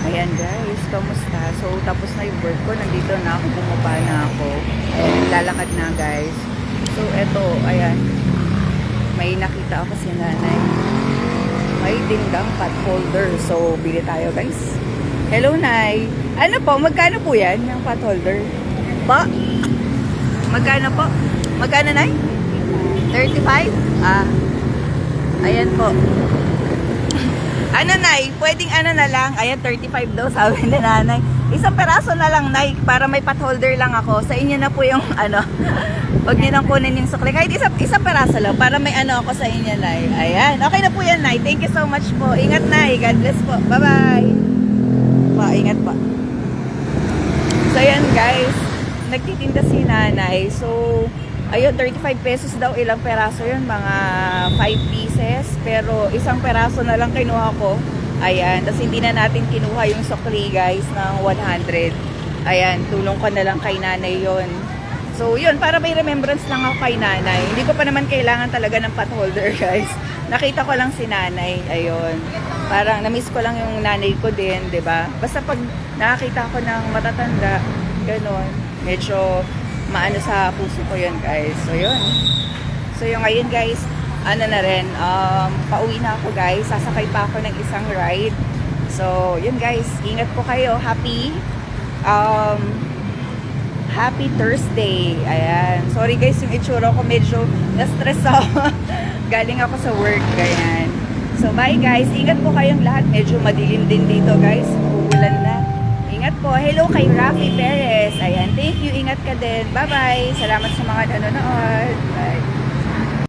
Ayan guys, kamusta? So, tapos na yung work ko. Nandito na ako, bumaba na ako. Ayan, lalakad na guys. So, eto, ayan. May nakita ako si nanay. May dingdang pot holder. So, bili tayo guys. Hello, Nay. Ano po? Magkano po yan, yung pot holder? Po? Magkano po? Magkano, Nay? 35? Ah, ayan po. Ano, Nay? Pwedeng ano na lang. Ayan, 35 daw, sabi ni nanay. Isang peraso na lang, Nay, para may pot holder lang ako. Sa inyo na po yung ano. Huwag niyo nang kunin yung sukli. Kahit isang peraso lang, para may ano ako sa inyo, Nay. Ayan. Okay na po yan, Nay. Thank you so much po. Ingat, Nay. God bless po. Bye-bye. Pa, ingat pa. So, ayan, guys. Nagtitinda si nanay. So, ayun, 35 pesos daw. Ilang peraso yun? Mga 5 pieces. Pero isang peraso na lang kinuha ko. Ayan. Tapos hindi na natin kinuha yung sukli, guys, ng 100. Ayan. Tulong ko na lang kay nanay yon. So, yun. Para may remembrance lang ako kay nanay. Hindi ko pa naman kailangan talaga ng pot holder, guys. Nakita ko lang si nanay. Ayun. Parang na-miss ko lang yung nanay ko din, 'di ba? Basta pag nakakita ko ng matatanda, gano'n, medyo maano sa puso ko 'yun, guys. So 'yun. So yung ngayon, guys, ano na rin, pauwi na ako, guys. Sasakay pa ako ng isang ride. So, 'yun, guys. Ingat po kayo. Happy Thursday. Ayan. Sorry, guys, yung itsura ko medyo na-stress ako. Galing ako sa work, ganyan. So, bye guys. Ingat po kayong lahat. Medyo madilim din dito, guys. Uulan na. Ingat po. Hello kay Rafi Perez. Ayan. Thank you. Ingat ka din. Bye-bye. Salamat sa mga nanonood. Bye.